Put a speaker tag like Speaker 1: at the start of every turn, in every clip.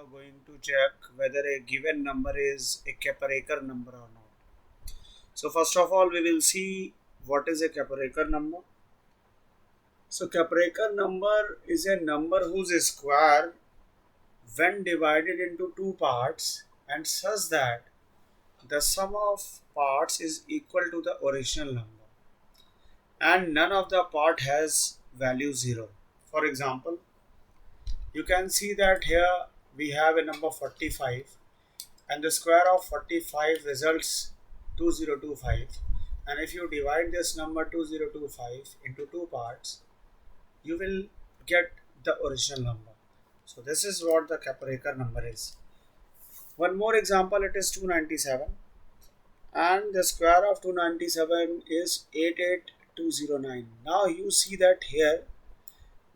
Speaker 1: are going to check whether a given number is a Kappa-Raker number or not. So first of all, we will see what is a Kappa-Raker number. So Kappa-Raker number is a number whose square, when divided into two parts and such that the sum of parts is equal to the original number and none of the part has value 0. For example, you can see that here we have a number 45 and the square of 45 results 2025, and if you divide this number 2025 into two parts you will get the original number. So this is what the Kappa-Raker number is. One more example, it is 297 and the square of 297 is 88209. Now you see that here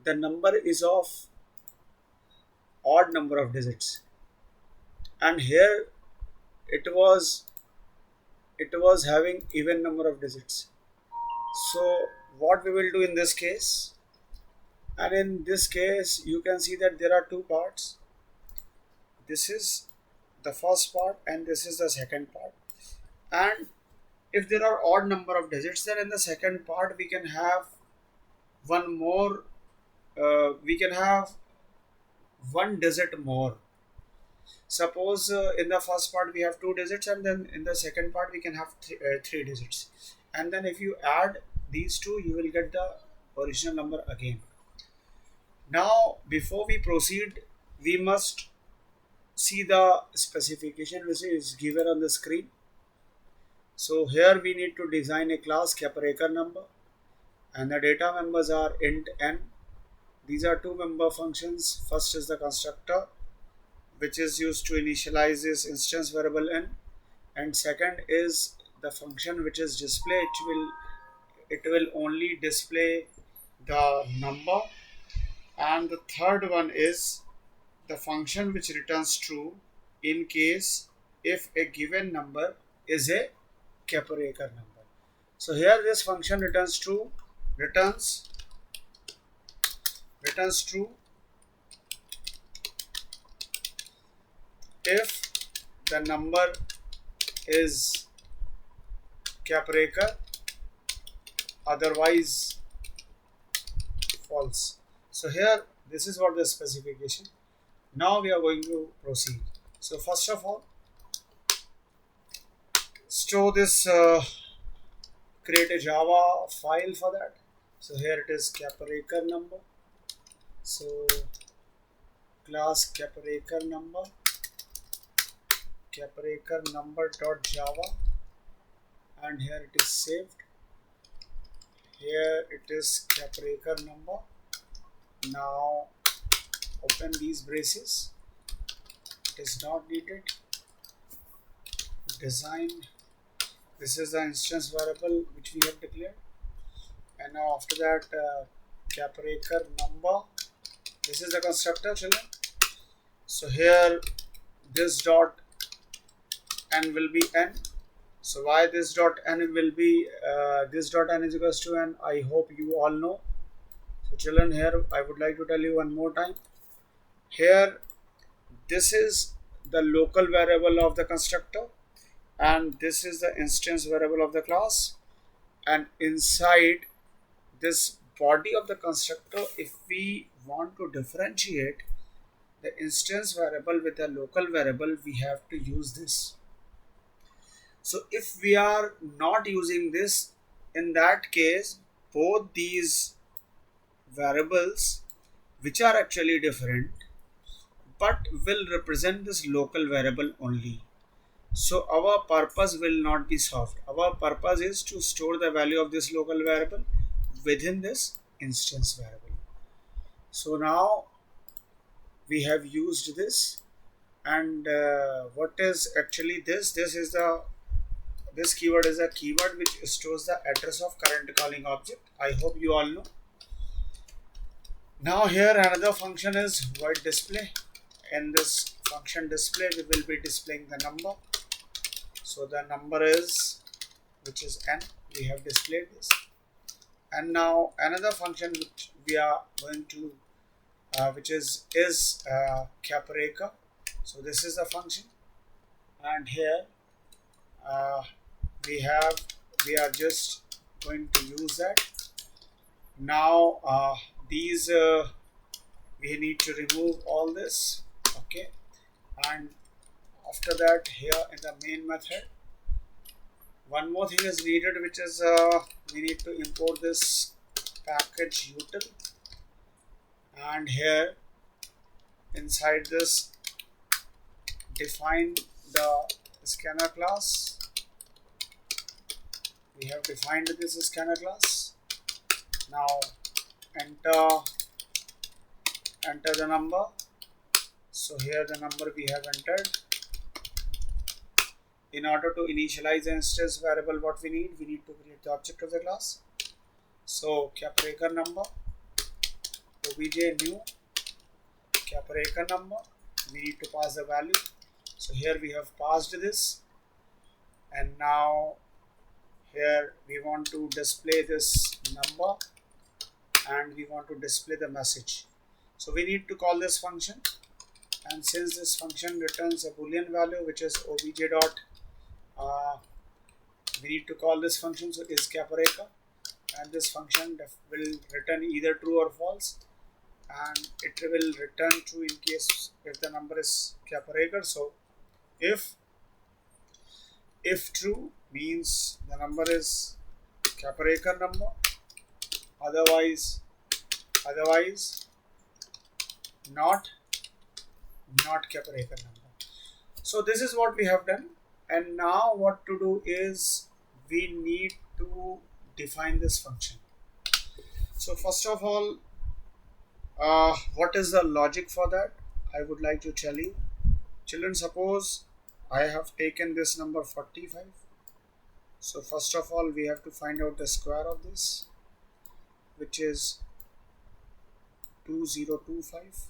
Speaker 1: the number is of odd number of digits and here it was having even number of digits. So what we will do in this case, and in this case you can see that there are two parts. This is the first part and this is the second part, and if there are odd number of digits, then in the second part we can have one more, we can have one digit more. Suppose in the first part we have two digits and then in the second part we can have three digits, and then if you add these two you will get the original number again. Now before we proceed we must see the specification which is given on the screen. So here we need to design a class Kappa-Raker number and the data members are int n. These are two member functions. First is the constructor which is used to initialize this instance variable n, and second is the function which is display. It will only display the number, and the third one is the function which returns true in case if a given number is a Kappa-Raker number. So here this function returns true, returns true if the number is Kappa-Raker, otherwise false. So here this is what the specification. Now we are going to proceed. So first of all, store this, create a Java file for that. So here it is Kappa-Raker number. So class Kappa-Raker number, Kappa-Raker number.java, and here it is saved. Here it is Kappa-Raker number. Now open these braces. It is not needed. Design. This is the instance variable which we have declared, and now after that Kappa-Raker number. This is the constructor, children. So here this dot n will be n. So why this dot n will be this dot n is equals to n, I hope you all know. So children, here I would like to tell you one more time. Here this is the local variable of the constructor and this is the instance variable of the class, and inside this body of the constructor, if we want to differentiate the instance variable with the local variable, we have to use this. So if we are not using this, in that case both these variables which are actually different but will represent this local variable only. So our purpose will not be solved. Our purpose is to store the value of this local variable within this instance variable. So now we have used this, and what is actually this? This keyword is a keyword which stores the address of current calling object. I hope you all know. Now here another function is void display. In this function display we will be displaying the number. So the number is, which is n, we have displayed this. And now another function which we are going to which is Kappa-Raker. So this is the function, and here uh, we are just going to use that. Now these we need to remove all this. Okay, and after that, here in the main method, one more thing is needed, which is we need to import this package util, and here inside this define the scanner class. We have defined this scanner class. Now enter the number. So here the number we have entered. In order to initialize the instance variable, what we need to create the object of the class. So caparaker number, obj new caparaker number, we need to pass the value. So here we have passed this, and now here we want to display this number and we want to display the message. So we need to call this function, and since this function returns a boolean value which is obj dot we need to call this function, so is caparaker, and this function will return either true or false, and it will return true in case if the number is caparaker. So if true means the number is caparaker number, otherwise not caparaker number. So this is what we have done, and now what to do is we need to define this function. So first of all, what is the logic for that? I would like to tell you. Children, suppose I have taken this number 45. So first of all, we have to find out the square of this, which is 2025.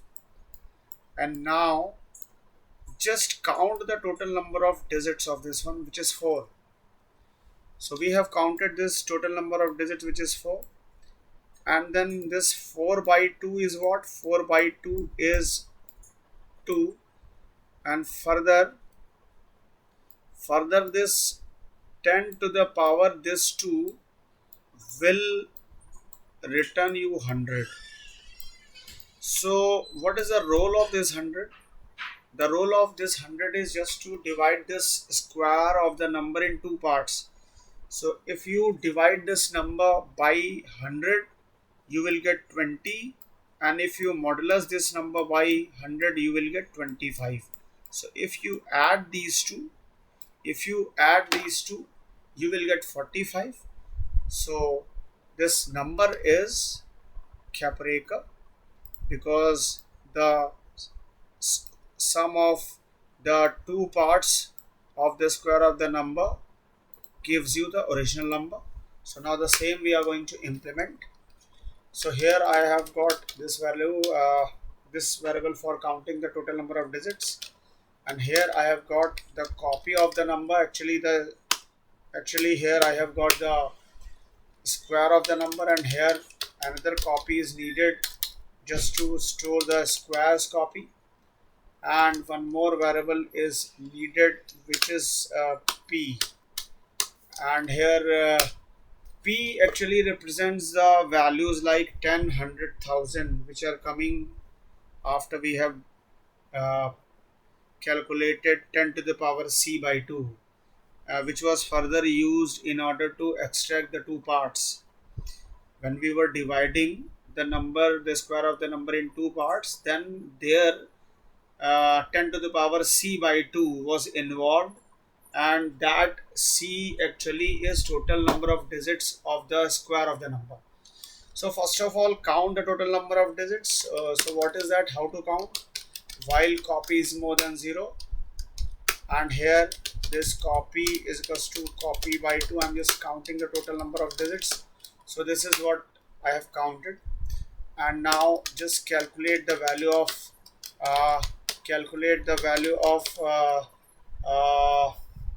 Speaker 1: And now just count the total number of digits of this one, which is 4. So we have counted this total number of digits, which is 4. And then this 4 by 2 is what? 4 by 2 is 2. And further this 10 to the power this 2 will return you 100. So what is the role of this 100? The role of this 100 is just to divide this square of the number in two parts. So if you divide this number by 100, you will get 20, and if you modulus this number by 100, you will get 25. So if you add these two, you will get 45. So this number is caparaker because the sum of the two parts of the square of the number gives you the original number. So now the same we are going to implement. So here I have got this value, this variable for counting the total number of digits, and here I have got the copy of the number. Actually here I have got the square of the number, and here another copy is needed just to store the squares copy, and one more variable is needed, which is p, and here P actually represents the values like 10, 100, 1000, which are coming after we have calculated 10 to the power c by 2, which was further used in order to extract the two parts. When we were dividing the square of the number in two parts, then there 10 to the power c by 2 was involved, and that c actually is total number of digits of the square of the number. So first of all, count the total number of digits. So what is that? How to count? While copy is more than 0, and here this copy is equals to copy by 2. I'm just counting the total number of digits. So this is what I have counted, and now just calculate the value of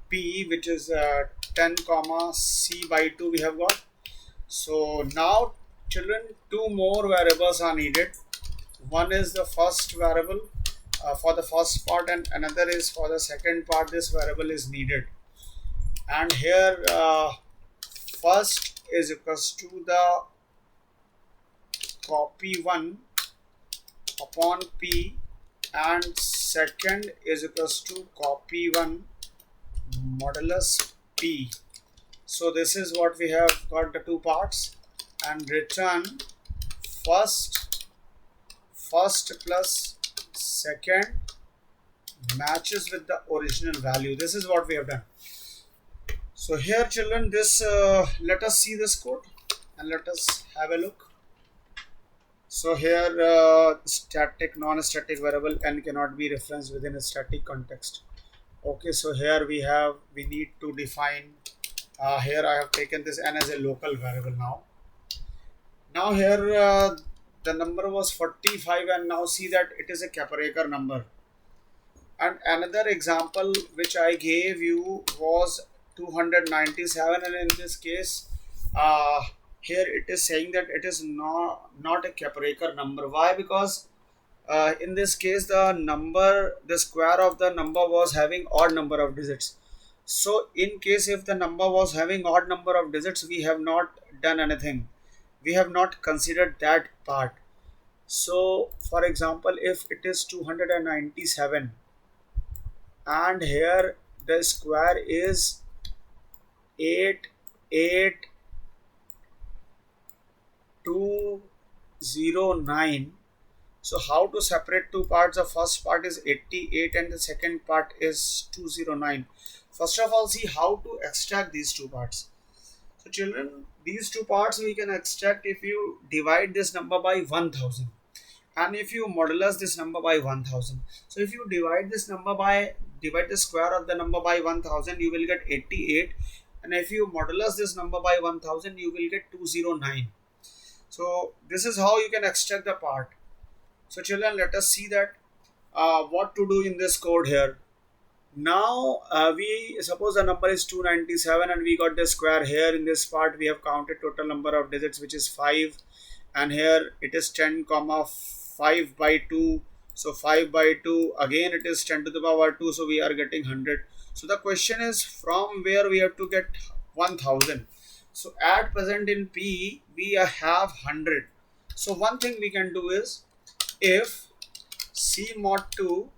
Speaker 1: P, which is 10 comma c by 2 we have got. So now children, two more variables are needed. One is the first variable, for the first part, and another is for the second part. This variable is needed, and here first is equals to the copy 1 upon p, and second is equals to copy 1 modulus p. So this is what we have got, the two parts, and return first plus second matches with the original value. This is what we have done. So here children, this let us see this code and let us have a look. So here static, non-static variable n cannot be referenced within a static context. Okay, so here we need to define, here I have taken this n as a local variable. Now here the number was 45, and now see that it is a Kapparekar number. And another example which I gave you was 297, and in this case here it is saying that it is not a Kapparekar number. Why? Because in this case the square of the number was having odd number of digits. So in case if the number was having odd number of digits, we have not done anything, we have not considered that part. So for example, if it is 297 and here the square is 88209, so how to separate two parts? The first part is 88 and the second part is 209. First of all, see how to extract these two parts. So children, these two parts we can extract if you divide this number by 1000 and if you modulus this number by 1000. So if you divide the square of the number by 1000, you will get 88, and if you modulus this number by 1000, you will get 209. So this is how you can extract the part. So children, let us see that what to do in this code here. Now we suppose the number is 297 and we got the square. Here in this part we have counted total number of digits, which is 5, and here it is 10 comma 5 by 2. So 5 by 2, again it is 10 to the power 2, so we are getting 100. So the question is from where we have to get 1000. So at present in P we have 100. So one thing we can do is, if C mod 2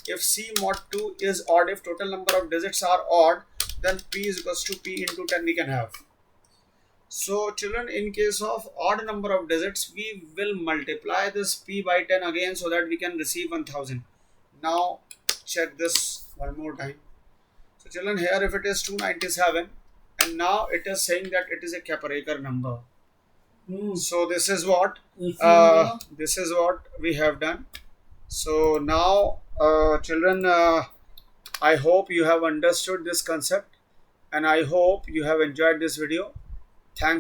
Speaker 1: is odd, if total number of digits are odd, then P is equals to P into 10 we can have. So children, in case of odd number of digits, we will multiply this P by 10 again so that we can receive 1000. Now check this one more time. So children, here if it is 297 and now it is saying that it is a Kapparekar number. So this is what we have done. So now children, I hope you have understood this concept, and I hope you have enjoyed this video.